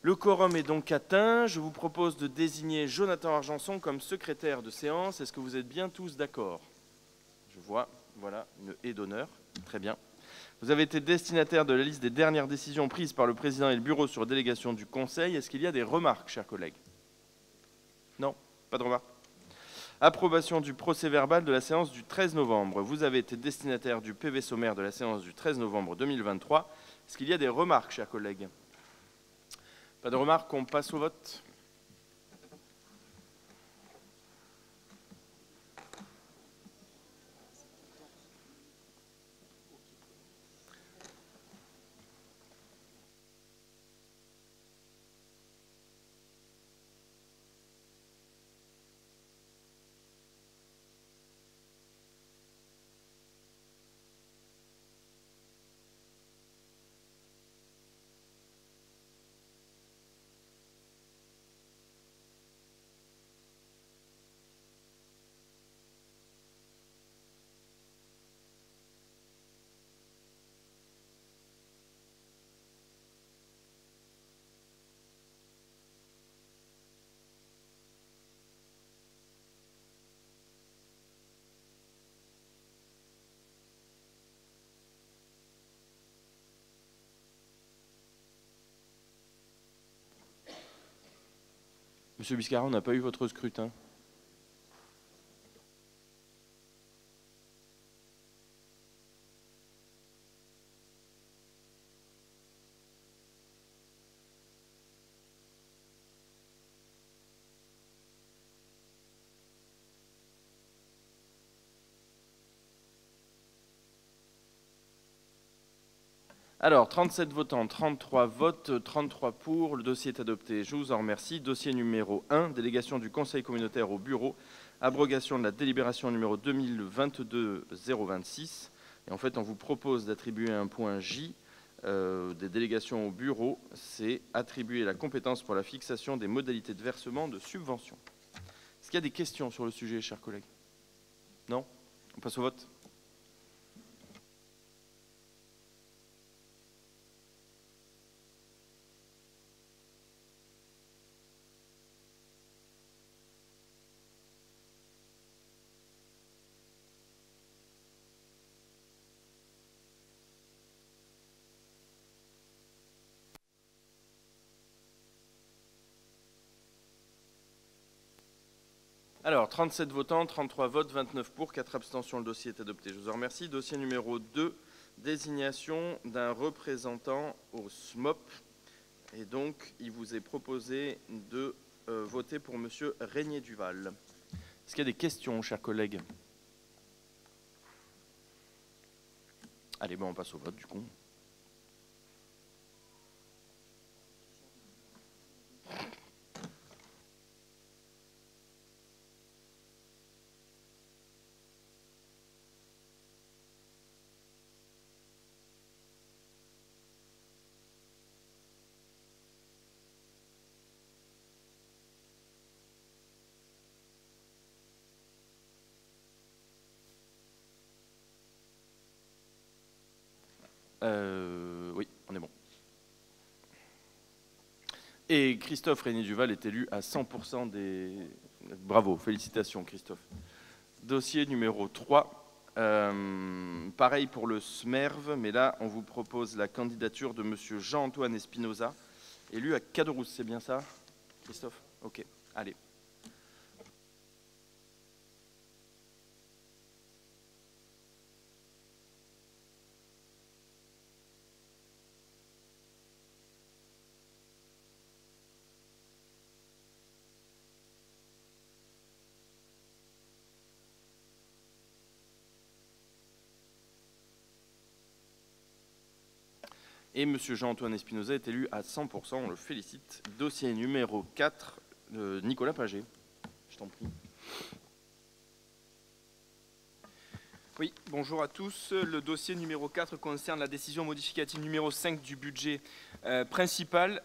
Le quorum est donc atteint. Je vous propose de désigner Jonathan Argenson comme secrétaire de séance. Est-ce que vous êtes bien tous d'accord? Je vois, voilà, une haie d'honneur. Très bien. Vous avez été destinataire de la liste des dernières décisions prises par le président et le bureau sur délégation du Conseil. Est-ce qu'il y a des remarques, chers collègues? Non, pas de remarques. Approbation du procès-verbal de la séance du 13 novembre. Vous avez été destinataire du PV sommaire de la séance du 13 novembre 2023. Est-ce qu'il y a des remarques, chers collègues? Pas de remarques, on passe au vote. Monsieur Biscarat, on n'a pas eu votre scrutin. Alors, 37 votants, 33 votes, 33 pour. Le dossier est adopté. Je vous en remercie. Dossier numéro 1, délégation du Conseil communautaire au bureau, abrogation de la délibération numéro 2022-026. Et en fait, on vous propose d'attribuer un point J des délégations au bureau. C'est attribuer la compétence pour la fixation des modalités de versement de subventions. Est-ce qu'il y a des questions sur le sujet, chers collègues? Non? On passe au vote. Alors, 37 votants, 33 votes, 29 pour, 4 abstentions. Le dossier est adopté. Je vous en remercie. Dossier numéro 2, désignation d'un représentant au SMOP. Et donc, il vous est proposé de voter pour M. Régnier-Duval. Est-ce qu'il y a des questions, chers collègues? Allez, on passe au vote, du coup. Oui, on est bon. Et Christophe Régnier-Duval est élu à 100% des... Bravo, félicitations Christophe. Dossier numéro 3. Pareil pour le SMERV, mais là, on vous propose la candidature de M. Jean-Antoine Espinoza, élu à Caderousse. C'est bien ça, Christophe? Ok, allez. Et M. Jean-Antoine Espinoza est élu à 100%, on le félicite. Dossier numéro 4, Nicolas Paget. Je t'en prie. Oui, bonjour à tous. Le dossier numéro 4 concerne la décision modificative numéro 5 du budget principal.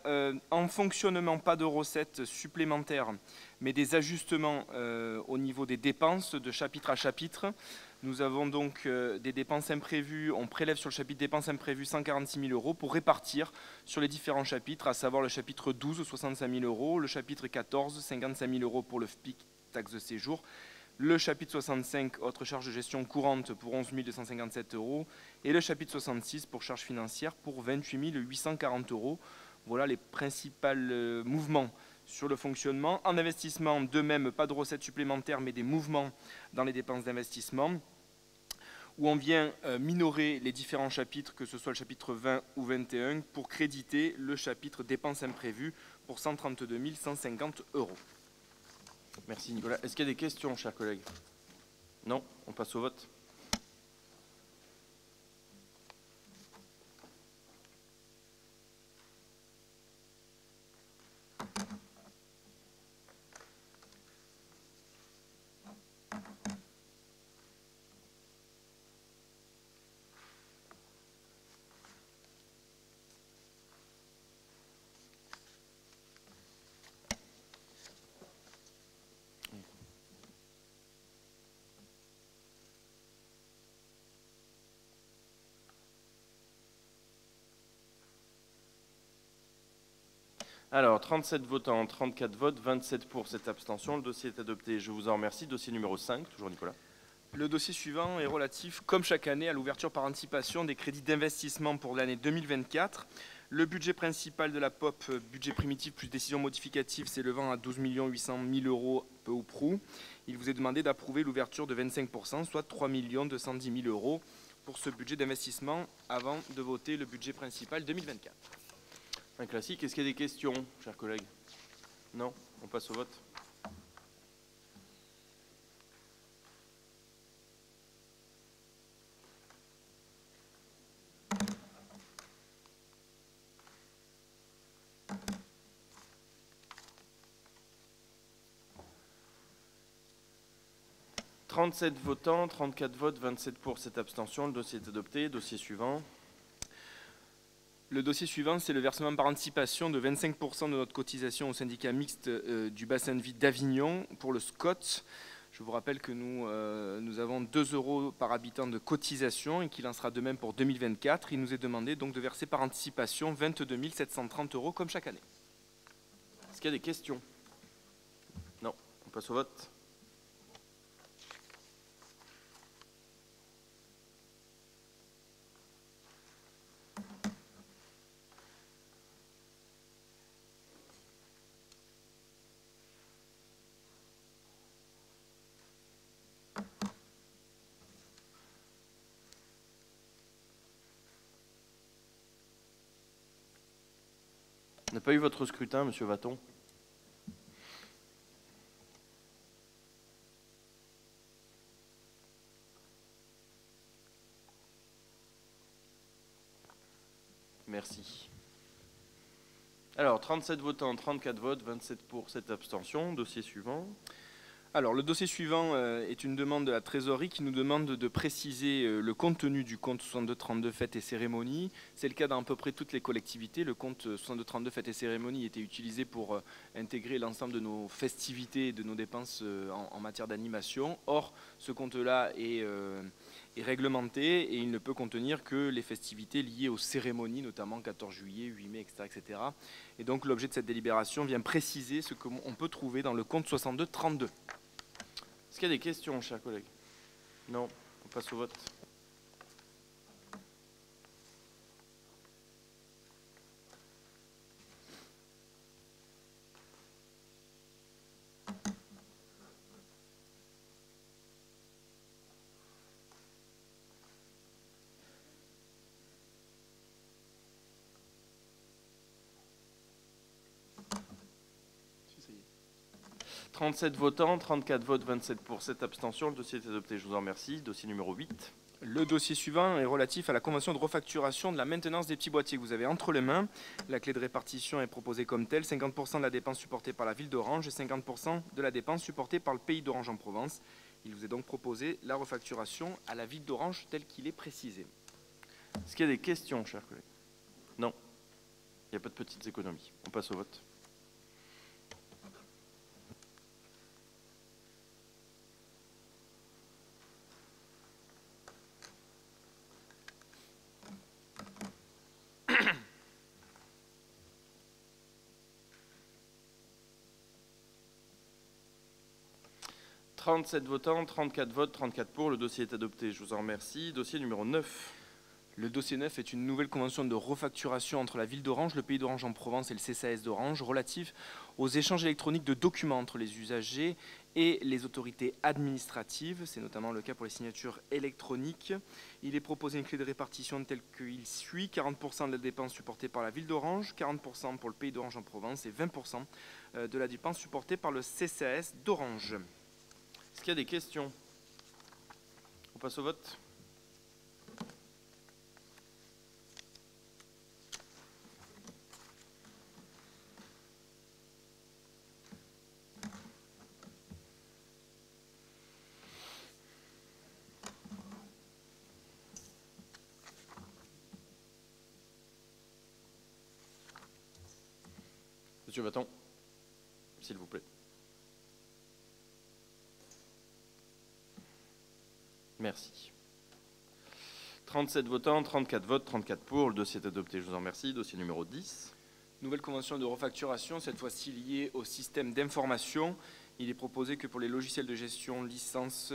En fonctionnement, pas de recettes supplémentaires, mais des ajustements au niveau des dépenses de chapitre à chapitre. Nous avons donc des dépenses imprévues. On prélève sur le chapitre dépenses imprévues 146 000 euros pour répartir sur les différents chapitres, à savoir le chapitre 12, 65 000 euros, le chapitre 14, 55 000 euros pour le FPIC, taxe de séjour, le chapitre 65, autres charges de gestion courantes pour 11 257 euros, et le chapitre 66 pour charges financières pour 28 840 euros. Voilà les principaux mouvements sur le fonctionnement. En investissement, de même, pas de recettes supplémentaires, mais des mouvements dans les dépenses d'investissement, où on vient minorer les différents chapitres, que ce soit le chapitre 20 ou 21, pour créditer le chapitre dépenses imprévues pour 132 150 euros. Merci Nicolas. Est-ce qu'il y a des questions, chers collègues? Non, on passe au vote. Alors, 37 votants, 34 votes, 27 pour cette abstention. Le dossier est adopté. Je vous en remercie. Dossier numéro 5, toujours Nicolas. Le dossier suivant est relatif, comme chaque année, à l'ouverture par anticipation des crédits d'investissement pour l'année 2024. Le budget principal de la POP, budget primitif plus décision modificative, s'élevant à 12 800 000 euros peu ou prou. Il vous est demandé d'approuver l'ouverture de 25%, soit 3 210 000 euros pour ce budget d'investissement avant de voter le budget principal 2024. Un classique. Est-ce qu'il y a des questions, chers collègues? Non, on passe au vote. « 37 votants, 34 votes, 27 pour cette abstention. Le dossier est adopté. Dossier suivant. Le dossier suivant, c'est le versement par anticipation de 25% de notre cotisation au syndicat mixte du bassin de vie d'Avignon pour le SCOT. Je vous rappelle que nous avons 2 euros par habitant de cotisation et qu'il en sera de même pour 2024. Il nous est demandé donc de verser par anticipation 22 730 euros comme chaque année. Est-ce qu'il y a des questions? Non, on passe au vote. On n'a pas eu votre scrutin, monsieur Vaton? Merci. Alors, 37 votants, 34 votes, 27 pour cette abstention. Dossier suivant. Alors, le dossier suivant est une demande de la trésorerie qui nous demande de préciser le contenu du compte 6232 fêtes et cérémonies. C'est le cas dans à peu près toutes les collectivités. Le compte 6232 fêtes et cérémonies était utilisé pour intégrer l'ensemble de nos festivités et de nos dépenses en matière d'animation. Or, ce compte-là est réglementé et il ne peut contenir que les festivités liées aux cérémonies, notamment 14 juillet, 8 mai, etc. etc. Et donc, l'objet de cette délibération vient préciser ce qu'on peut trouver dans le compte 6232. Est-ce qu'il y a des questions, chers collègues? Non, on passe au vote. Si, ça y est. 37 votants, 34 votes, 27 pour cette abstention. Le dossier est adopté, je vous en remercie. Dossier numéro 8. Le dossier suivant est relatif à la convention de refacturation de la maintenance des petits boîtiers que vous avez entre les mains. La clé de répartition est proposée comme telle, 50% de la dépense supportée par la ville d'Orange et 50% de la dépense supportée par le pays d'Orange en Provence. Il vous est donc proposé la refacturation à la ville d'Orange telle qu'il est précisé. Est-ce qu'il y a des questions, chers collègues? Non. Il n'y a pas de petites économies. On passe au vote. 37 votants, 34 votes, 34 pour. Le dossier est adopté. Je vous en remercie. Dossier numéro 9. Le dossier 9 est une nouvelle convention de refacturation entre la ville d'Orange, le pays d'Orange en Provence et le CCAS d'Orange relative aux échanges électroniques de documents entre les usagers et les autorités administratives. C'est notamment le cas pour les signatures électroniques. Il est proposé une clé de répartition telle qu'il suit: 40% de la dépense supportée par la ville d'Orange, 40% pour le pays d'Orange en Provence et 20% de la dépense supportée par le CCAS d'Orange. Est-ce qu'il y a des questions? On passe au vote. Monsieur Vaton, s'il vous plaît. Merci. 37 votants, 34 votes, 34 pour. Le dossier est adopté. Je vous en remercie. Dossier numéro 10. Nouvelle convention de refacturation, cette fois-ci liée au système d'information. Il est proposé que pour les logiciels de gestion, licence,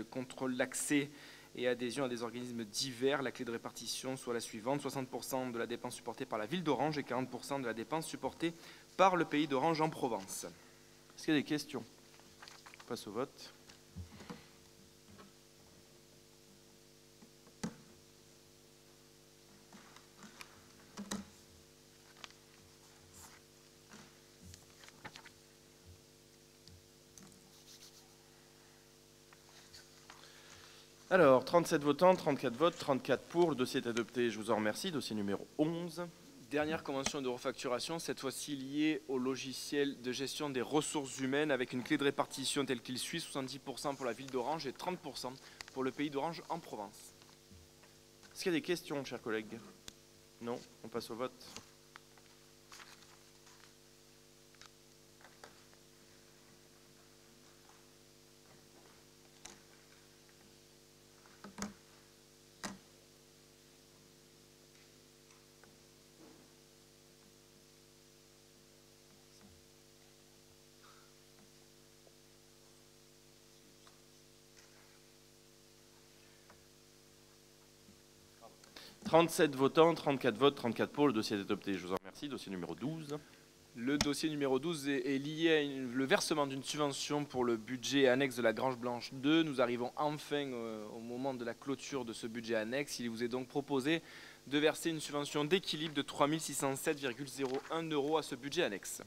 contrôle l'accès et adhésion à des organismes divers, la clé de répartition soit la suivante: 60% de la dépense supportée par la ville d'Orange et 40% de la dépense supportée par le pays d'Orange en Provence. Est-ce qu'il y a des questions? On passe au vote. Alors, 37 votants, 34 votes, 34 pour. Le dossier est adopté. Je vous en remercie. Dossier numéro 11. Dernière convention de refacturation, cette fois-ci liée au logiciel de gestion des ressources humaines avec une clé de répartition telle qu'il suit: 70% pour la ville d'Orange et 30% pour le pays d'Orange en Provence. Est-ce qu'il y a des questions, chers collègues? Non? On passe au vote. « 37 votants, 34 votes, 34 pour. Le dossier est adopté. Je vous en remercie. Dossier numéro 12. Le dossier numéro 12 est lié à le versement d'une subvention pour le budget annexe de la Grange Blanche 2. Nous arrivons enfin au moment de la clôture de ce budget annexe. Il vous est donc proposé de verser une subvention d'équilibre de 3 607,01 € à ce budget annexe.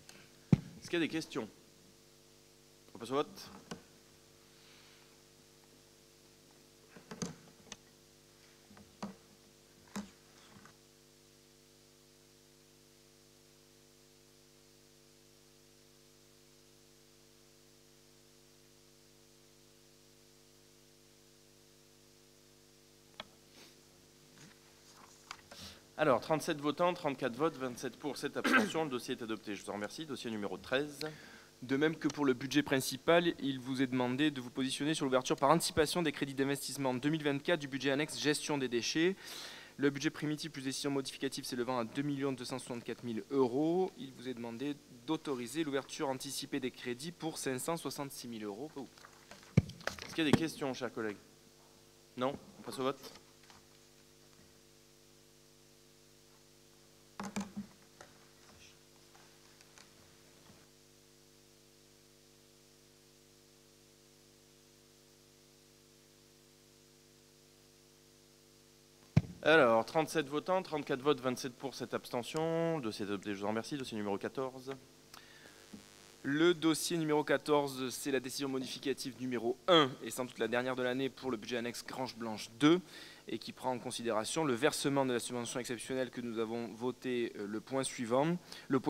Est-ce qu'il y a des questions? On passe au vote. Alors, 37 votants, 34 votes, 27 pour, 7 abstentions. Le dossier est adopté. Je vous en remercie. Dossier numéro 13. De même que pour le budget principal, il vous est demandé de vous positionner sur l'ouverture par anticipation des crédits d'investissement 2024 du budget annexe gestion des déchets. Le budget primitif plus décision modificative s'élevant à 2 264 000 €. Il vous est demandé d'autoriser l'ouverture anticipée des crédits pour 566 000 €. Est-ce qu'il y a des questions, chers collègues? Non? On passe au vote. Alors, 37 votants, 34 votes, 27 pour, 7 abstentions. Le dossier est adopté, je vous en remercie. Dossier numéro 14. Le dossier numéro 14, c'est la décision modificative numéro 1 et sans doute la dernière de l'année pour le budget annexe Grange Blanche 2 et qui prend en considération le versement de la subvention exceptionnelle que nous avons voté le point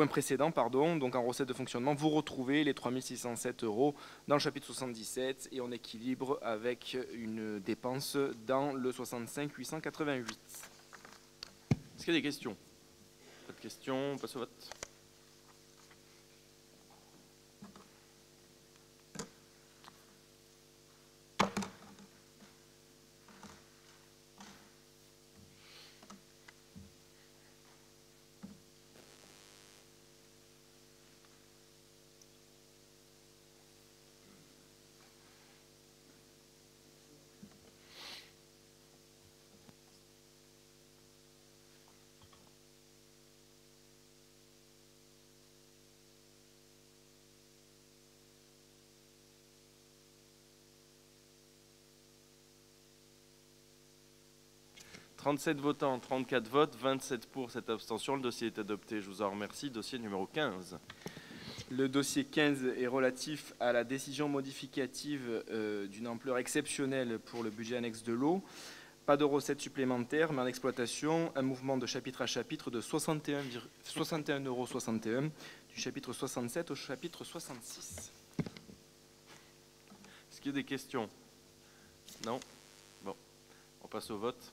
précédent, donc en recette de fonctionnement. Vous retrouvez les 3 607 € dans le chapitre 77 et on équilibre avec une dépense dans le 65 888. Est-ce qu'il y a des questions? Pas de questions, on passe au vote. 37 votants, 34 votes, 27 pour, 7 abstentions. Le dossier est adopté, je vous en remercie. Dossier numéro 15. Le dossier 15 est relatif à la décision modificative d'une ampleur exceptionnelle pour le budget annexe de l'eau. Pas de recettes supplémentaires, mais en exploitation, un mouvement de chapitre à chapitre de 61,61 € du chapitre 67 au chapitre 66. Est-ce qu'il y a des questions? Non? Bon, on passe au vote.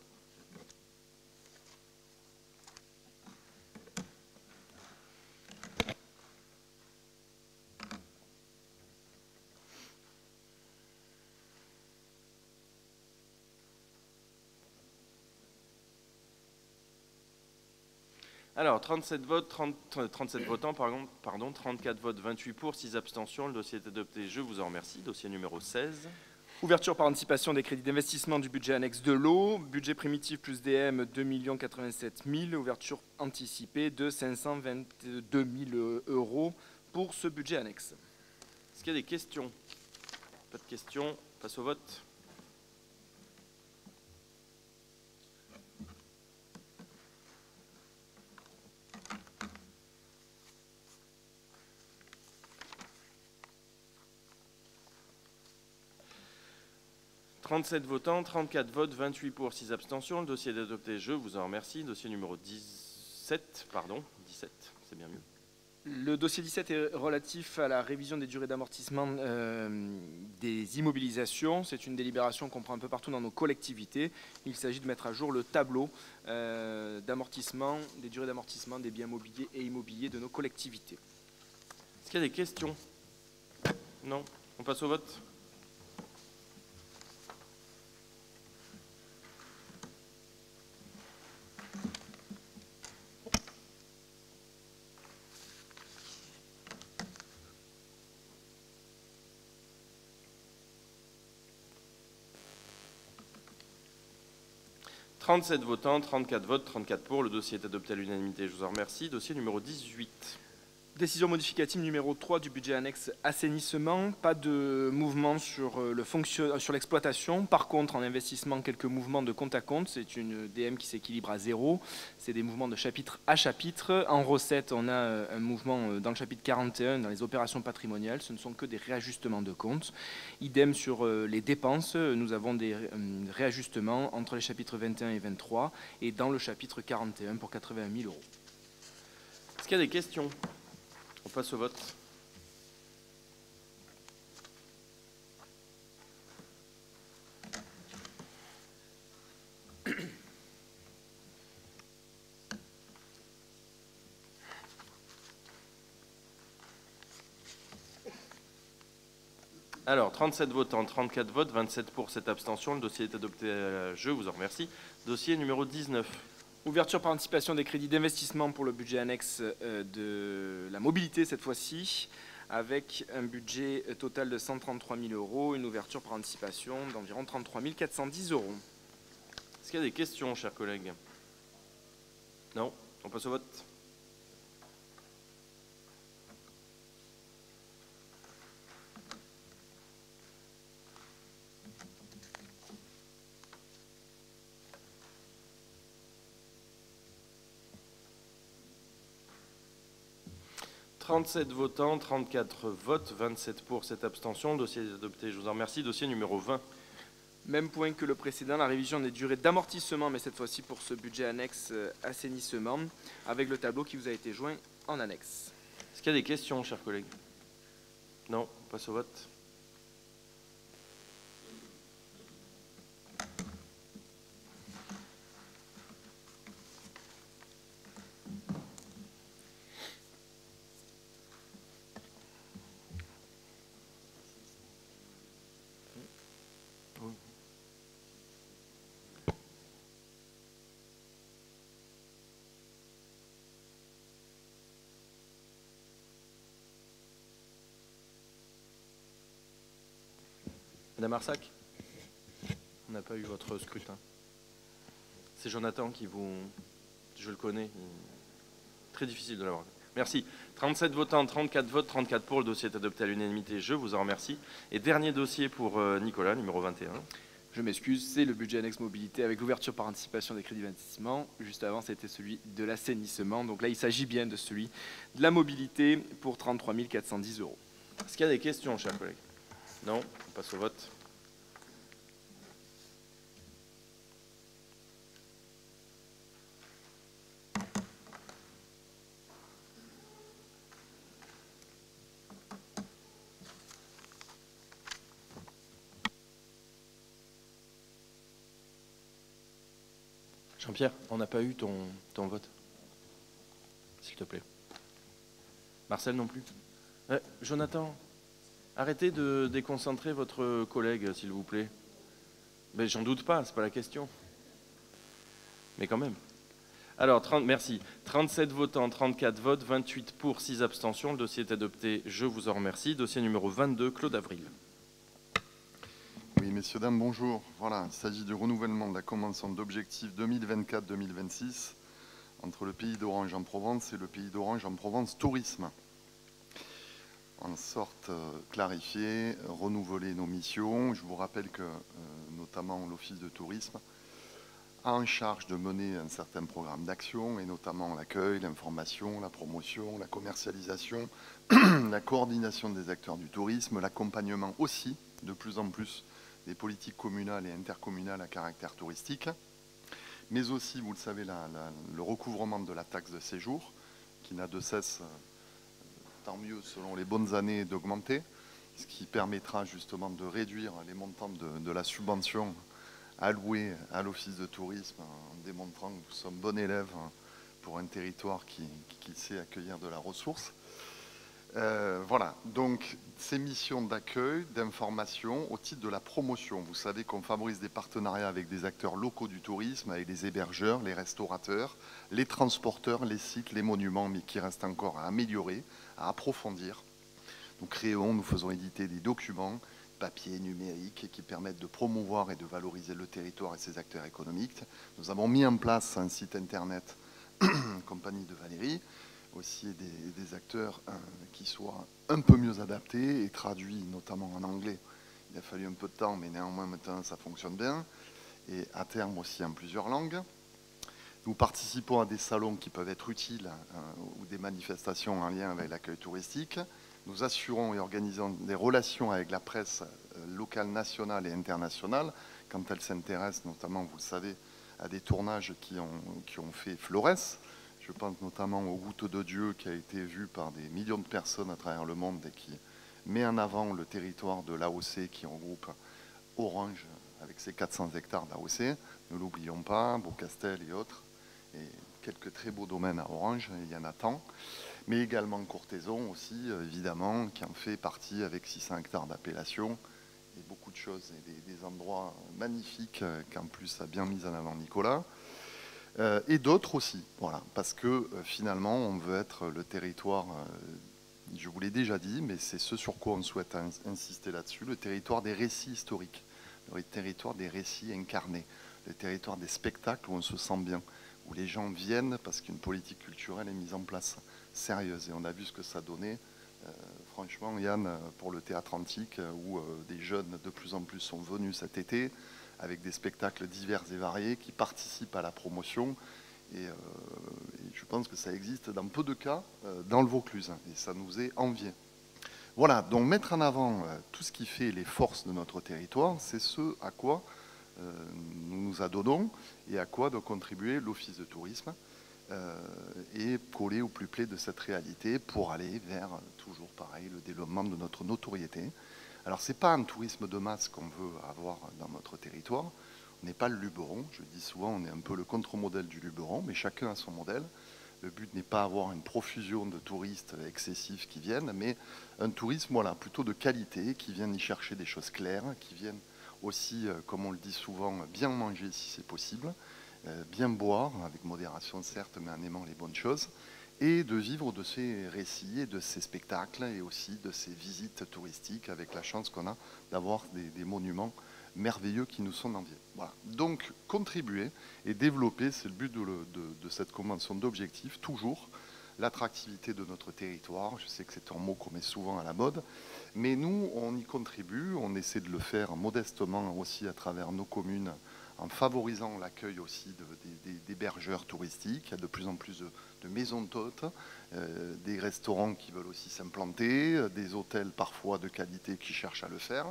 Alors, 37 votants, 34 votes, 28 pour, 6 abstentions. Le dossier est adopté, je vous en remercie. Dossier numéro 16. Ouverture par anticipation des crédits d'investissement du budget annexe de l'eau. Budget primitif plus DM 2 087 000. Ouverture anticipée de 522 000 € pour ce budget annexe. Est-ce qu'il y a des questions? Pas de questions. On passe au vote. « 37 votants, 34 votes, 28 pour, 6 abstentions. Le dossier est adopté, je vous en remercie. Dossier numéro 17, c'est bien mieux. Le dossier 17 est relatif à la révision des durées d'amortissement des immobilisations. C'est une délibération qu'on prend un peu partout dans nos collectivités. Il s'agit de mettre à jour le tableau d'amortissement, des durées d'amortissement des biens mobiliers et immobiliers de nos collectivités. Est-ce qu'il y a des questions? Non. On passe au vote. « 37 votants, 34 votes, 34 pour. Le dossier est adopté à l'unanimité. Je vous en remercie. Dossier numéro 18. Décision modificative numéro 3 du budget annexe assainissement. Pas de mouvement sur l'exploitation. Par contre, en investissement, quelques mouvements de compte à compte. C'est une DM qui s'équilibre à 0. C'est des mouvements de chapitre à chapitre. En recette, on a un mouvement dans le chapitre 41, dans les opérations patrimoniales. Ce ne sont que des réajustements de compte. Idem sur les dépenses. Nous avons des réajustements entre les chapitres 21 et 23 et dans le chapitre 41 pour 81 000 €. Est-ce qu'il y a des questions? On passe au vote. Alors, 37 votants, 34 votes, 27 pour, 7 abstentions. Le dossier est adopté, je vous en remercie. Dossier numéro 19. Ouverture par anticipation des crédits d'investissement pour le budget annexe de la mobilité cette fois-ci, avec un budget total de 133 000 €, une ouverture par anticipation d'environ 33 410 €. Est-ce qu'il y a des questions, chers collègues? Non? On passe au vote. « 37 votants, 34 votes, 27 pour, 7 abstentions. Le dossier est adopté, je vous en remercie. Dossier numéro 20. Même point que le précédent, la révision des durées d'amortissement, mais cette fois-ci pour ce budget annexe assainissement, avec le tableau qui vous a été joint en annexe. Est-ce qu'il y a des questions, chers collègues? Non? On passe au vote. Madame Arsac, on n'a pas eu votre scrutin. C'est Jonathan qui vous... Je le connais. Très difficile de l'avoir. Merci. 37 votants, 34 votes, 34 pour. Le dossier est adopté à l'unanimité. Je vous en remercie. Et dernier dossier pour Nicolas, numéro 21. Je m'excuse, c'est le budget annexe mobilité avec l'ouverture par anticipation des crédits d'investissement. Juste avant, c'était celui de l'assainissement. Donc là, il s'agit bien de celui de la mobilité pour 33 410 €. Est-ce qu'il y a des questions, chers collègues? Non, on passe au vote. Jean-Pierre, on n'a pas eu ton vote, s'il te plaît. Marcel non plus. Jonathan, arrêtez de déconcentrer votre collègue, s'il vous plaît. Mais j'en doute pas, c'est pas la question. Mais quand même. Alors, merci. 37 votants, 34 votes, 28 pour, 6 abstentions. Le dossier est adopté, je vous en remercie. Dossier numéro 22, Claude Avril. Oui, messieurs, dames, bonjour. Voilà, il s'agit du renouvellement de la convention d'objectifs 2024-2026 entre le Pays d'Orange en Provence et le Pays d'Orange en Provence Tourisme. En sorte, clarifier, renouveler nos missions. Je vous rappelle que, notamment l'Office de tourisme, a en charge de mener un certain programme d'action, et notamment l'accueil, l'information, la promotion, la commercialisation, la coordination des acteurs du tourisme, l'accompagnement aussi, de plus en plus, des politiques communales et intercommunales à caractère touristique, mais aussi, vous le savez, le recouvrement de la taxe de séjour, qui n'a de cesse, tant mieux selon les bonnes années, d'augmenter, ce qui permettra justement de réduire les montants de la subvention allouée à l'Office de tourisme, en démontrant que nous sommes bons élèves pour un territoire qui sait accueillir de la ressource. Voilà, donc ces missions d'accueil, d'information au titre de la promotion. Vous savez qu'on favorise des partenariats avec des acteurs locaux du tourisme, avec les hébergeurs, les restaurateurs, les transporteurs, les sites, les monuments, mais qui restent encore à améliorer, à approfondir. Nous faisons éditer des documents, papier, numériques, qui permettent de promouvoir et de valoriser le territoire et ses acteurs économiques. Nous avons mis en place un site internet, compagnie de Valérie, aussi des acteurs qui soient un peu mieux adaptés et traduits notamment en anglais. Il a fallu un peu de temps, mais néanmoins maintenant ça fonctionne bien, et à terme aussi en plusieurs langues. Nous participons à des salons qui peuvent être utiles ou des manifestations en lien avec l'accueil touristique. Nous assurons et organisons des relations avec la presse locale, nationale et internationale quand elle s'intéresse notamment, vous le savez, à des tournages qui ont fait florès. Je pense notamment aux Gouttes de Dieu, qui a été vu par des millions de personnes à travers le monde et qui met en avant le territoire de l'AOC qui regroupe Orange avec ses 400 hectares d'AOC. Ne l'oublions pas, Beaucastel et autres, et quelques très beaux domaines à Orange, il y en a tant. Mais également Courthézon aussi, évidemment, qui en fait partie avec 600 hectares d'appellation et beaucoup de choses et des endroits magnifiques qu'en plus a bien mis en avant Nicolas. Et d'autres aussi, voilà, parce que finalement on veut être le territoire, je vous l'ai déjà dit, mais c'est ce sur quoi on souhaite insister là-dessus, le territoire des récits historiques, le territoire des récits incarnés, le territoire des spectacles où on se sent bien, où les gens viennent parce qu'une politique culturelle est mise en place, sérieuse, et on a vu ce que ça donnait, franchement Yann, pour le théâtre antique, où des jeunes de plus en plus sont venus cet été, avec des spectacles divers et variés qui participent à la promotion. Et je pense que ça existe dans peu de cas dans le Vaucluse. Et ça nous est envié. Voilà, donc mettre en avant tout ce qui fait les forces de notre territoire, c'est ce à quoi nous nous adonnons et à quoi doit contribuer l'Office de tourisme et coller au plus près de cette réalité pour aller vers, toujours pareil, le développement de notre notoriété. Alors, ce n'est pas un tourisme de masse qu'on veut avoir dans notre territoire. On n'est pas le Luberon. Je dis souvent, on est un peu le contre-modèle du Luberon, mais chacun a son modèle. Le but n'est pas d'avoir une profusion de touristes excessifs qui viennent, mais un tourisme voilà, plutôt de qualité, qui viennent y chercher des choses claires, qui viennent aussi, comme on le dit souvent, bien manger si c'est possible, bien boire, avec modération certes, mais en aimant les bonnes choses, et de vivre de ces récits et de ces spectacles et aussi de ces visites touristiques avec la chance qu'on a d'avoir des monuments merveilleux qui nous sont enviés. Voilà. Donc contribuer et développer, c'est le but de cette convention d'objectifs, toujours l'attractivité de notre territoire. Je sais que c'est un mot qu'on met souvent à la mode, mais nous, on y contribue, on essaie de le faire modestement aussi à travers nos communes, en favorisant l'accueil aussi d'hébergeurs touristiques. Il y a de plus en plus de maisons d'hôtes, des restaurants qui veulent aussi s'implanter, des hôtels parfois de qualité qui cherchent à le faire.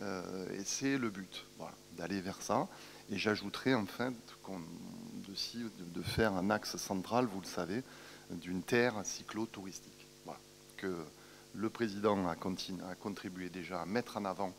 Et c'est le but, voilà, d'aller vers ça. Et j'ajouterais enfin aussi de faire un axe central, vous le savez, d'une terre cyclo-touristique. Voilà, que le président a contribué déjà à mettre en avant,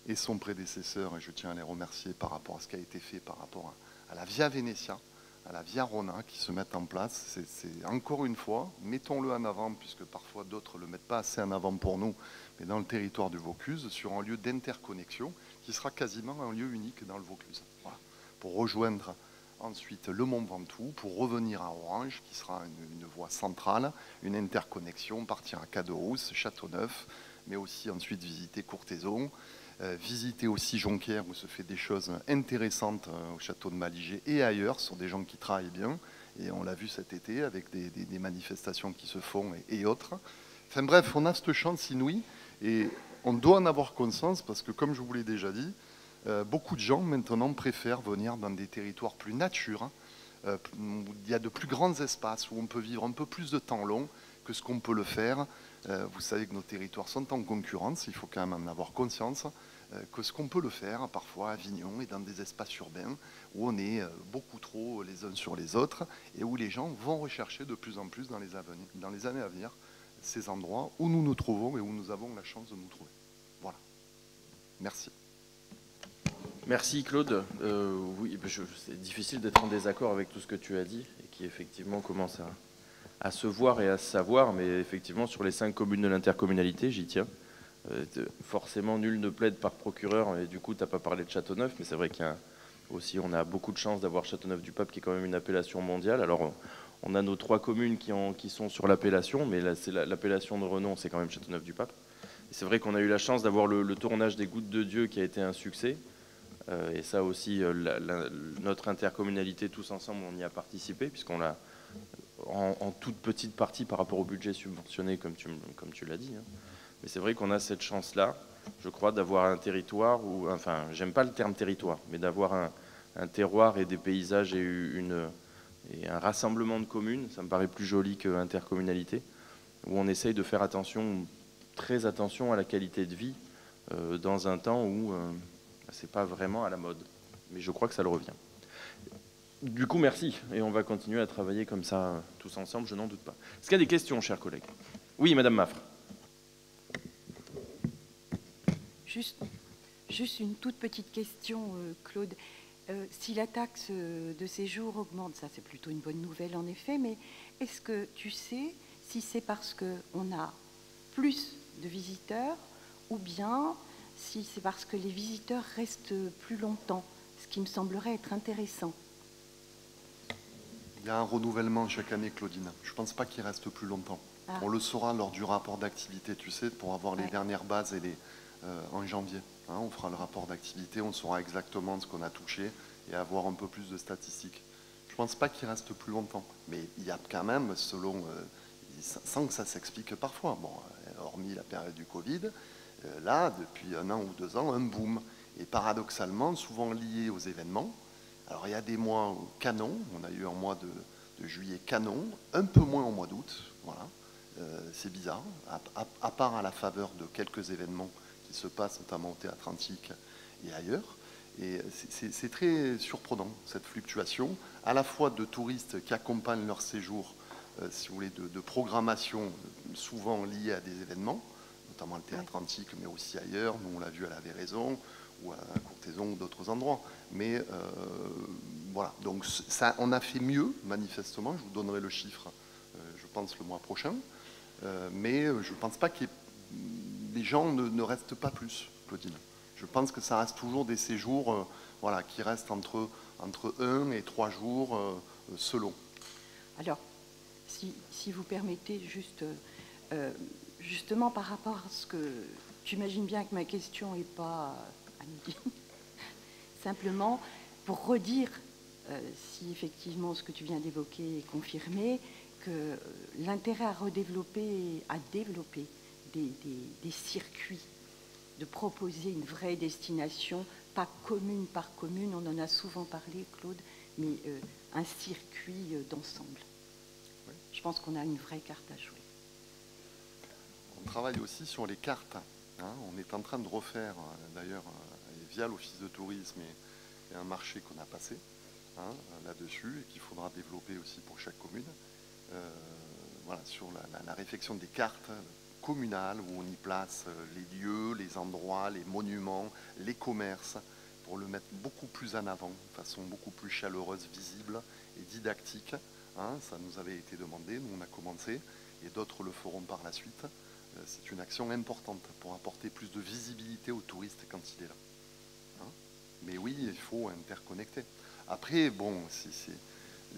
et son prédécesseur, et je tiens à les remercier par rapport à ce qui a été fait par rapport à la Via Venezia, à la Via Rona, qui se mettent en place. C'est encore une fois, mettons-le en avant, puisque parfois d'autres ne le mettent pas assez en avant pour nous, mais dans le territoire du Vaucluse, sur un lieu d'interconnexion qui sera quasiment un lieu unique dans le Vaucluse. Voilà. Pour rejoindre ensuite le Mont Ventoux, pour revenir à Orange, qui sera une voie centrale, une interconnexion, partir à Caderousse, Châteauneuf, mais aussi ensuite visiter Courthézon, visiter aussi Jonquière, où se fait des choses intéressantes au château de Maligé et ailleurs, sur des gens qui travaillent bien, et on l'a vu cet été avec des manifestations qui se font et autres. Enfin bref, on a cette chance inouïe, et on doit en avoir conscience, parce que comme je vous l'ai déjà dit, beaucoup de gens maintenant préfèrent venir dans des territoires plus nature, où il y a de plus grands espaces, où on peut vivre un peu plus de temps long que ce qu'on peut le faire. Vous savez que nos territoires sont en concurrence, il faut quand même en avoir conscience, que ce qu'on peut le faire parfois à Avignon et dans des espaces urbains où on est beaucoup trop les uns sur les autres et où les gens vont rechercher de plus en plus dans les années à venir ces endroits où nous nous trouvons et où nous avons la chance de nous trouver. Voilà. Merci. Merci Claude. Oui, c'est difficile d'être en désaccord avec tout ce que tu as dit et qui effectivement commence à se voir et à se savoir, mais effectivement sur les 5 communes de l'intercommunalité, j'y tiens. Forcément, nul ne plaide par procureur, et du coup, tu n'as pas parlé de Châteauneuf, mais c'est vrai aussi, on a beaucoup de chance d'avoir Châteauneuf-du-Pape, qui est quand même une appellation mondiale. Alors, on a nos 3 communes qui sont sur l'appellation, mais là, c'est l'appellation de renom, c'est quand même Châteauneuf-du-Pape. Et c'est vrai qu'on a eu la chance d'avoir le tournage des Gouttes de Dieu qui a été un succès. Et ça aussi, notre intercommunalité, tous ensemble, on y a participé, puisqu'on l'a en toute petite partie par rapport au budget subventionné, comme tu l'as dit. Hein. Mais c'est vrai qu'on a cette chance-là, je crois, d'avoir un territoire où, enfin, j'aime pas le terme territoire, mais d'avoir un terroir et des paysages et un rassemblement de communes, ça me paraît plus joli qu'intercommunalité, où on essaye de faire très attention à la qualité de vie dans un temps où c'est pas vraiment à la mode. Mais je crois que ça le revient. Du coup, merci. Et on va continuer à travailler comme ça, tous ensemble, je n'en doute pas. Est-ce qu'il y a des questions, chers collègues? Oui, Madame Maffre. Juste une toute petite question, Claude. Si la taxe de séjour augmente, ça c'est plutôt une bonne nouvelle en effet, mais est-ce que tu sais si c'est parce qu'on a plus de visiteurs ou bien si c'est parce que les visiteurs restent plus longtemps, ce qui me semblerait être intéressant? Il y a un renouvellement chaque année, Claudine. Je ne pense pas qu'il reste plus longtemps. Ah. On le saura lors du rapport d'activité, tu sais, pour avoir les dernières bases et en janvier. Hein, on fera le rapport d'activité, on saura exactement ce qu'on a touché et avoir un peu plus de statistiques. Je ne pense pas qu'il reste plus longtemps. Mais il y a quand même, sans que ça s'explique parfois, bon, hormis la période du Covid, là, depuis 1 an ou 2 ans, un boom. Et paradoxalement, souvent lié aux événements. Alors il y a des mois canons, on a eu un mois de juillet canon, un peu moins au mois d'août, voilà. C'est bizarre, à part à la faveur de quelques événements qui se passent notamment au Théâtre Antique et ailleurs. Et c'est très surprenant, cette fluctuation, à la fois de touristes qui accompagnent leur séjour, si vous voulez, de programmation souvent liée à des événements, notamment le Théâtre Antique, mais aussi ailleurs. Nous, on l'a vu à la Véraison, ou à Courthézon ou d'autres endroits. Mais voilà, donc ça, on a fait mieux, manifestement. Je vous donnerai le chiffre, je pense, le mois prochain. Mais je ne pense pas que les gens ne restent pas plus, Claudine. Je pense que ça reste toujours des séjours voilà, qui restent entre 1 et 3 jours selon. Alors, si vous permettez, justement par rapport à ce que... Tu imagines bien que ma question n'est pas... Simplement, pour redire, si effectivement ce que tu viens d'évoquer est confirmé, que l'intérêt à développer des circuits, de proposer une vraie destination, pas commune par commune, on en a souvent parlé, Claude, mais un circuit d'ensemble. Oui. Je pense qu'on a une vraie carte à jouer. On travaille aussi sur les cartes. On est en train de refaire, d'ailleurs, via l'Office de tourisme et un marché qu'on a passé là-dessus et qu'il faudra développer aussi pour chaque commune. Voilà, sur la réflexion des cartes communales où on y place les lieux, les endroits, les monuments, les commerces, pour le mettre beaucoup plus en avant, de façon beaucoup plus chaleureuse, visible et didactique. Ça nous avait été demandé, nous on a commencé, et d'autres le feront par la suite. C'est une action importante pour apporter plus de visibilité au touriste quand il est là. Mais oui, il faut interconnecter. Après, bon,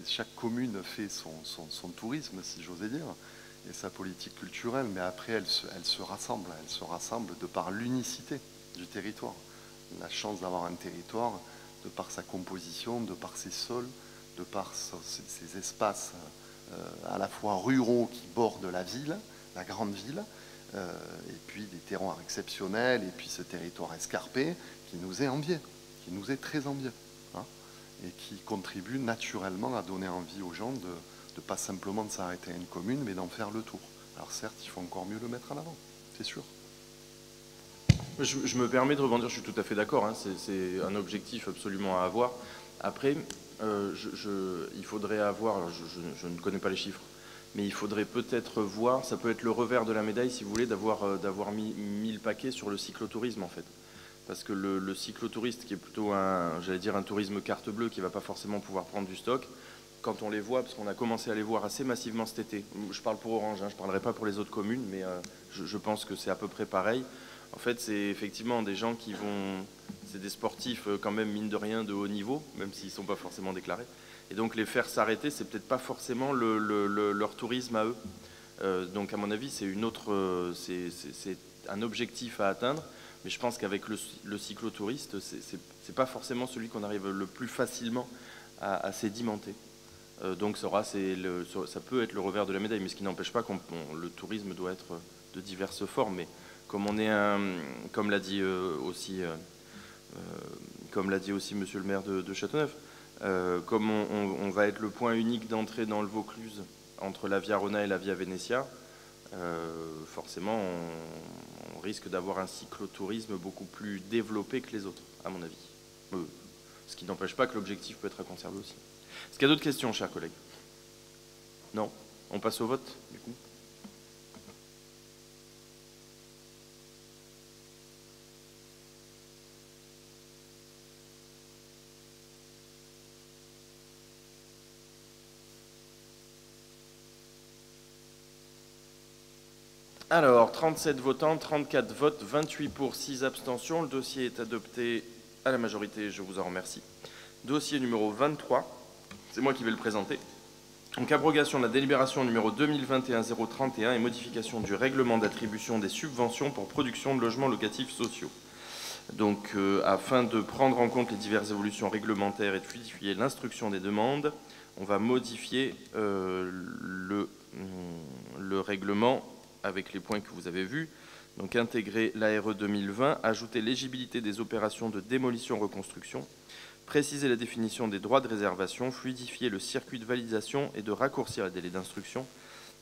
chaque commune fait son tourisme, si j'osais dire, et sa politique culturelle, mais après, elle se rassemble. Elle se rassemble de par l'unicité du territoire. La chance d'avoir un territoire, de par sa composition, de par ses sols, de par ses espaces à la fois ruraux qui bordent la ville, la grande ville, et puis des terroirs exceptionnels, et puis ce territoire escarpé qui nous est envié, qui nous est très envié, et qui contribue naturellement à donner envie aux gens de pas simplement de s'arrêter à une commune, mais d'en faire le tour. Alors certes, il faut encore mieux le mettre en avant, c'est sûr. Je me permets de rebondir, je suis tout à fait d'accord, c'est un objectif absolument à avoir. Après, il faudrait avoir, je ne connais pas les chiffres, mais il faudrait peut-être voir, ça peut être le revers de la médaille, si vous voulez, d'avoir mis le paquet sur le cyclotourisme, en fait. Parce que le cyclotouriste, qui est plutôt un tourisme carte bleue, qui ne va pas forcément pouvoir prendre du stock, quand on les voit, parce qu'on a commencé à les voir assez massivement cet été, je parle pour Orange, je ne parlerai pas pour les autres communes, mais je pense que c'est à peu près pareil. En fait, c'est effectivement des gens qui vont... C'est des sportifs quand même, mine de rien, de haut niveau, même s'ils ne sont pas forcément déclarés. Et donc les faire s'arrêter, c'est peut-être pas forcément leur tourisme à eux. Donc à mon avis, c'est un objectif à atteindre. Mais je pense qu'avec le cyclotouriste, c'est pas forcément celui qu'on arrive le plus facilement à sédimenter. Donc ça peut être le revers de la médaille, mais ce qui n'empêche pas que le tourisme doit être de diverses formes. Mais comme on est comme l'a dit aussi Monsieur le maire de Châteauneuf, comme on va être le point unique d'entrée dans le Vaucluse entre la Via Rona et la Via Venezia, forcément on risque d'avoir un cyclotourisme beaucoup plus développé que les autres, à mon avis. Ce qui n'empêche pas que l'objectif peut être à conserver aussi. Est-ce qu'il y a d'autres questions, chers collègues? Non? On passe au vote, du coup? Alors, 37 votants, 34 votes, 28 pour, 6 abstentions. Le dossier est adopté à la majorité, je vous en remercie. Dossier numéro 23, c'est moi qui vais le présenter. Donc, abrogation de la délibération numéro 2021-031 et modification du règlement d'attribution des subventions pour production de logements locatifs sociaux. Donc, afin de prendre en compte les diverses évolutions réglementaires et de fluidifier l'instruction des demandes, on va modifier le règlement avec les points que vous avez vus. Donc, intégrer l'ARE 2020, ajouter l'éligibilité des opérations de démolition-reconstruction, préciser la définition des droits de réservation, fluidifier le circuit de validation et de raccourcir les délais d'instruction,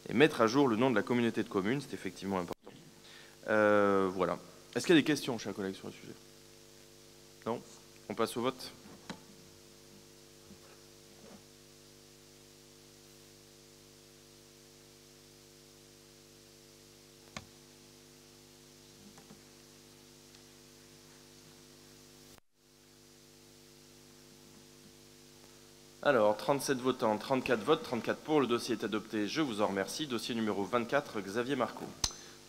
et mettre à jour le nom de la communauté de communes, c'est effectivement important. Voilà. Est-ce qu'il y a des questions, chers collègues, sur le sujet? Non? On passe au vote. Alors, 37 votants, 34 votes, 34 pour. Le dossier est adopté. Je vous en remercie. Dossier numéro 24, Xavier Marco.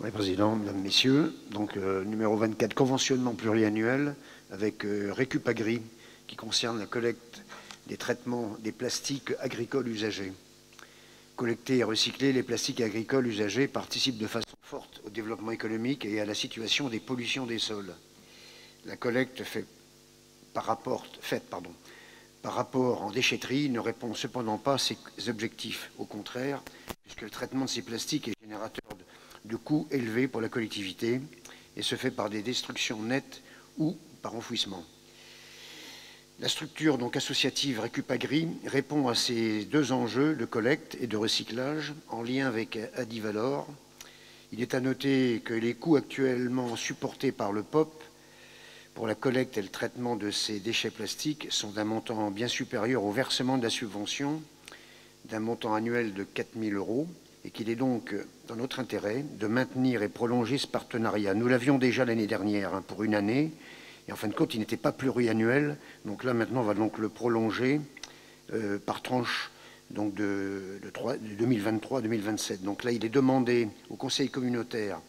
Oui, Président, Mesdames, Messieurs. Donc, numéro 24, conventionnement pluriannuel avec Récupagri, qui concerne la collecte des traitements des plastiques agricoles usagés. Collecter et recycler les plastiques agricoles usagés participe de façon forte au développement économique et à la situation des pollutions des sols. La collecte faite par par rapport en déchetterie ne répond cependant pas à ces objectifs. Au contraire, puisque le traitement de ces plastiques est générateur de coûts élevés pour la collectivité et se fait par des destructions nettes ou par enfouissement. La structure donc associative Récupagri répond à ces deux enjeux de collecte et de recyclage en lien avec Adivalor. Il est à noter que les coûts actuellement supportés par le POP pour la collecte et le traitement de ces déchets plastiques sont d'un montant bien supérieur au versement de la subvention, d'un montant annuel de 4 000 €, et qu'il est donc dans notre intérêt de maintenir et prolonger ce partenariat. Nous l'avions déjà l'année dernière pour une année, et en fin de compte, il n'était pas pluriannuel. Donc là, maintenant, on va donc le prolonger par tranche donc de 2023 à 2027. Donc là, il est demandé au Conseil communautaire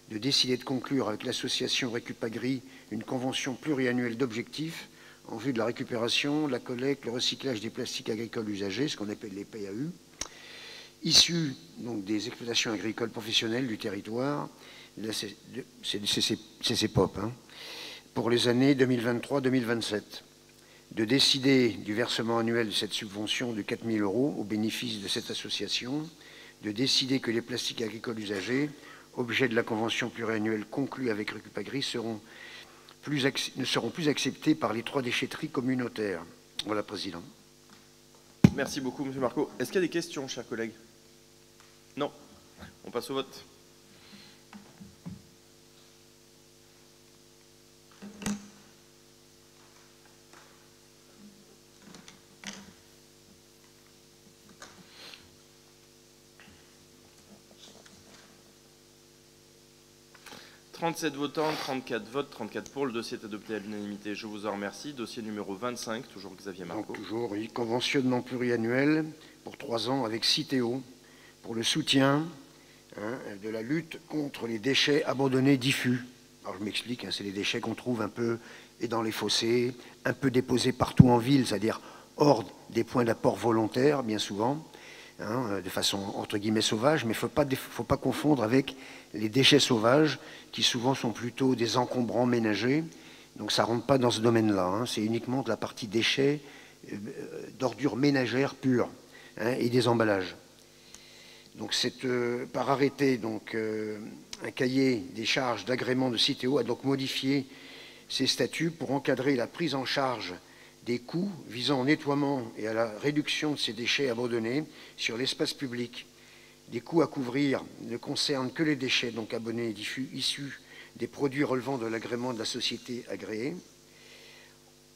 de décider de conclure avec l'association Récupagri une convention pluriannuelle d'objectifs en vue de la récupération, la collecte, le recyclage des plastiques agricoles usagés, ce qu'on appelle les PAU, issus donc des exploitations agricoles professionnelles du territoire, c'est CCPOP, pour les années 2023-2027, de décider du versement annuel de cette subvention de 4 000 € au bénéfice de cette association, de décider que les plastiques agricoles usagés, objet de la convention pluriannuelle conclue avec Récupagri, ne seront plus acceptés par les 3 déchetteries communautaires. Voilà, Président. Merci beaucoup, M. Marco. Est-ce qu'il y a des questions, chers collègues? Non. On passe au vote. « 37 votants, 34 votes, 34 pour. Le dossier est adopté à l'unanimité. Je vous en remercie. Dossier numéro 25, toujours Xavier Marco. Donc, toujours, oui, conventionnement pluriannuel pour 3 ans avec Citeo pour le soutien de la lutte contre les déchets abandonnés diffus. Alors, je m'explique, c'est les déchets qu'on trouve un peu et dans les fossés, un peu déposés partout en ville, c'est-à-dire hors des points d'apport volontaires, bien souvent, de façon entre guillemets sauvage, mais il ne faut pas confondre avec les déchets sauvages qui souvent sont plutôt des encombrants ménagers. Donc ça ne rentre pas dans ce domaine-là. C'est uniquement de la partie déchets, d'ordures ménagères pures et des emballages. Donc c'est par arrêté, donc, un cahier des charges d'agrément de Citeo a donc modifié ses statuts pour encadrer la prise en charge des coûts visant au nettoiement et à la réduction de ces déchets abandonnés sur l'espace public. Des coûts à couvrir ne concernent que les déchets donc abandonnés et diffus issus des produits relevant de l'agrément de la société agréée.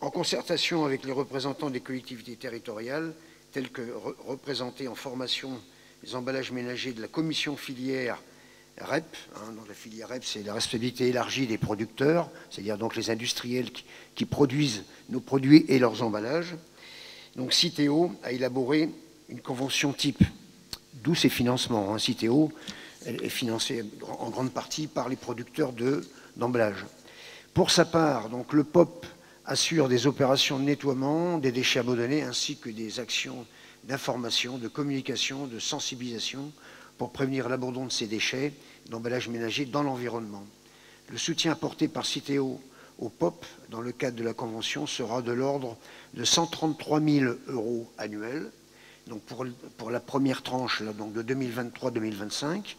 En concertation avec les représentants des collectivités territoriales, tels que représentés en formation des emballages ménagers de la commission filière REP, donc la filière REP, c'est la responsabilité élargie des producteurs, c'est-à-dire donc les industriels qui produisent nos produits et leurs emballages. Donc Citeo a élaboré une convention type, d'où ces financements. Citeo est financé en grande partie par les producteurs d'emballages. Pour sa part, donc, le POP assure des opérations de nettoiement des déchets abandonnés ainsi que des actions d'information, de communication, de sensibilisation pour prévenir l'abandon de ces déchets d'emballage ménager dans l'environnement. Le soutien apporté par Citeo au POP dans le cadre de la Convention sera de l'ordre de 133 000 € annuels, donc pour la première tranche là, donc de 2023-2025,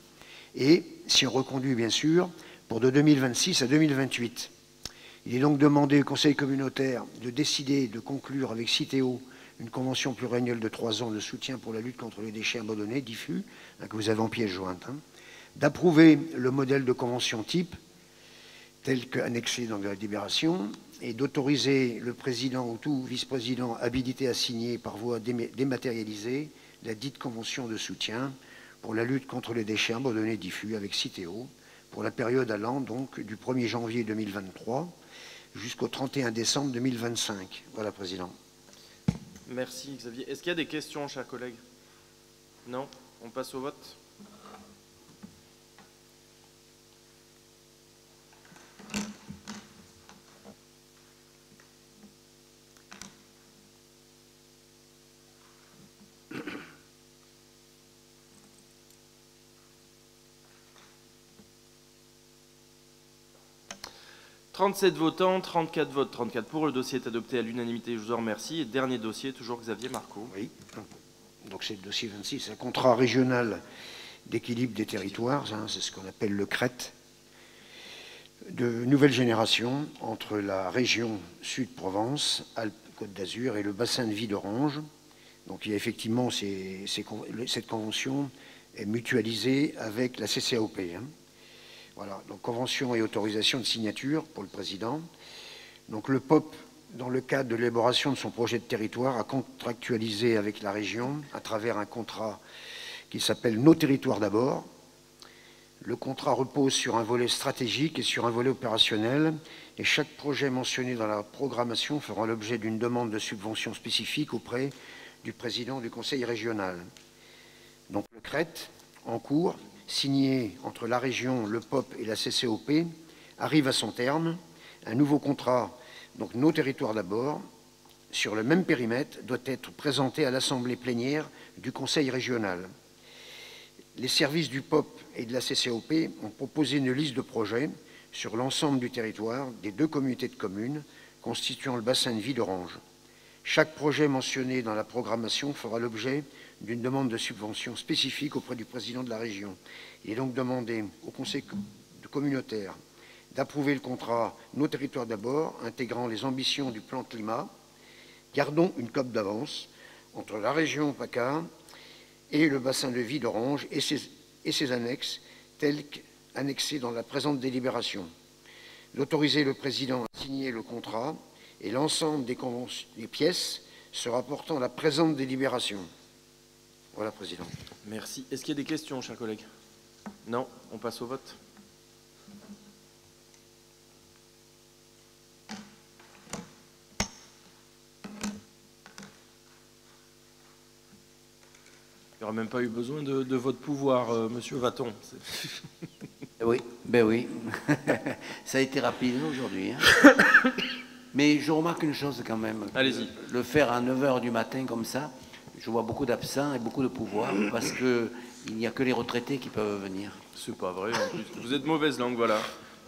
et, si on reconduit bien sûr, pour de 2026 à 2028. Il est donc demandé au Conseil communautaire de décider de conclure avec Citeo une convention pluriannuelle de 3 ans de soutien pour la lutte contre les déchets abandonnés diffus, que vous avez en pièce jointe, d'approuver le modèle de convention type, tel qu'annexé dans la délibération, et d'autoriser le président ou tout vice-président habilité à signer par voie dématérialisée la dite convention de soutien pour la lutte contre les déchets abandonnés diffus avec Citeo, pour la période allant donc du 1er janvier 2023 jusqu'au 31 décembre 2025. Voilà, Président. Merci Xavier. Est-ce qu'il y a des questions, chers collègues? Non? On passe au vote. 37 votants, 34 votes, 34 pour. Le dossier est adopté à l'unanimité. Je vous en remercie. Et dernier dossier, toujours Xavier Marco. Oui. Donc c'est le dossier 26, un contrat régional d'équilibre des territoires, hein, c'est ce qu'on appelle le CRET, de nouvelle génération entre la région Sud-Provence, Alpes-Côte d'Azur et le bassin de vie d'Orange. Donc il y a effectivement cette convention est mutualisée avec la CCAOP. Hein. Voilà, donc convention et autorisation de signature pour le président. Donc le POP, dans le cadre de l'élaboration de son projet de territoire, a contractualisé avec la région à travers un contrat qui s'appelle Nos territoires d'abord. Le contrat repose sur un volet stratégique et sur un volet opérationnel, et chaque projet mentionné dans la programmation fera l'objet d'une demande de subvention spécifique auprès du président du conseil régional. Donc le CRET, en cours, signé entre la région, le POP et la CCOP, arrive à son terme. Un nouveau contrat, donc Nos territoires d'abord, sur le même périmètre, doit être présenté à l'assemblée plénière du conseil régional. Les services du POP et de la CCOP ont proposé une liste de projets sur l'ensemble du territoire des 2 communautés de communes constituant le bassin de vie d'Orange. Chaque projet mentionné dans la programmation fera l'objet d'une demande de subvention spécifique auprès du président de la région. Il est donc demandé au conseil communautaire d'approuver le contrat Nos territoires d'abord, intégrant les ambitions du plan climat. Gardons une cote d'avance entre la région PACA et le bassin de vie d'Orange et ses annexes, telles qu'annexées dans la présente délibération. D'autoriser le président à signer le contrat et l'ensemble des pièces se rapportant à la présente délibération. Voilà, Président. Merci. Est-ce qu'il y a des questions, chers collègues? Non, on passe au vote. Il n'y aura même pas eu besoin de votre pouvoir, monsieur Vaton. Oui, ben oui. Ça a été rapide aujourd'hui. Hein. Mais je remarque une chose quand même. Allez-y. Le faire à 9 h du matin comme ça, je vois beaucoup d'absents et beaucoup de pouvoir parce qu'il n'y a que les retraités qui peuvent venir. C'est pas vrai, en plus. Vous êtes mauvaise langue, voilà.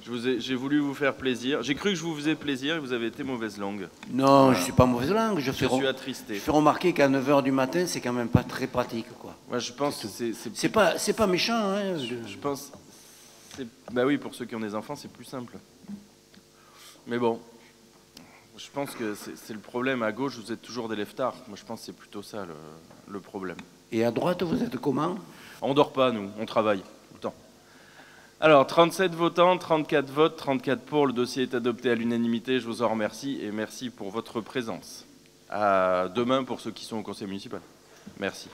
J'ai voulu vous faire plaisir. J'ai cru que je vous faisais plaisir et vous avez été mauvaise langue. Non, voilà. Je ne suis pas mauvaise langue. Je suis attristé. Je fais remarquer qu'à 9 h du matin, c'est quand même pas très pratique, quoi. Moi, je pense que c'est pas méchant, hein. Je pense... Bah oui, pour ceux qui ont des enfants, c'est plus simple. Mais bon, je pense que c'est le problème. À gauche, vous êtes toujours des leftards. Moi, je pense que c'est plutôt ça le problème. Et à droite, vous êtes comment? On dort pas, nous. On travaille tout le temps. Alors, 37 votants, 34 votes, 34 pour. Le dossier est adopté à l'unanimité. Je vous en remercie et merci pour votre présence. À demain pour ceux qui sont au conseil municipal. Merci.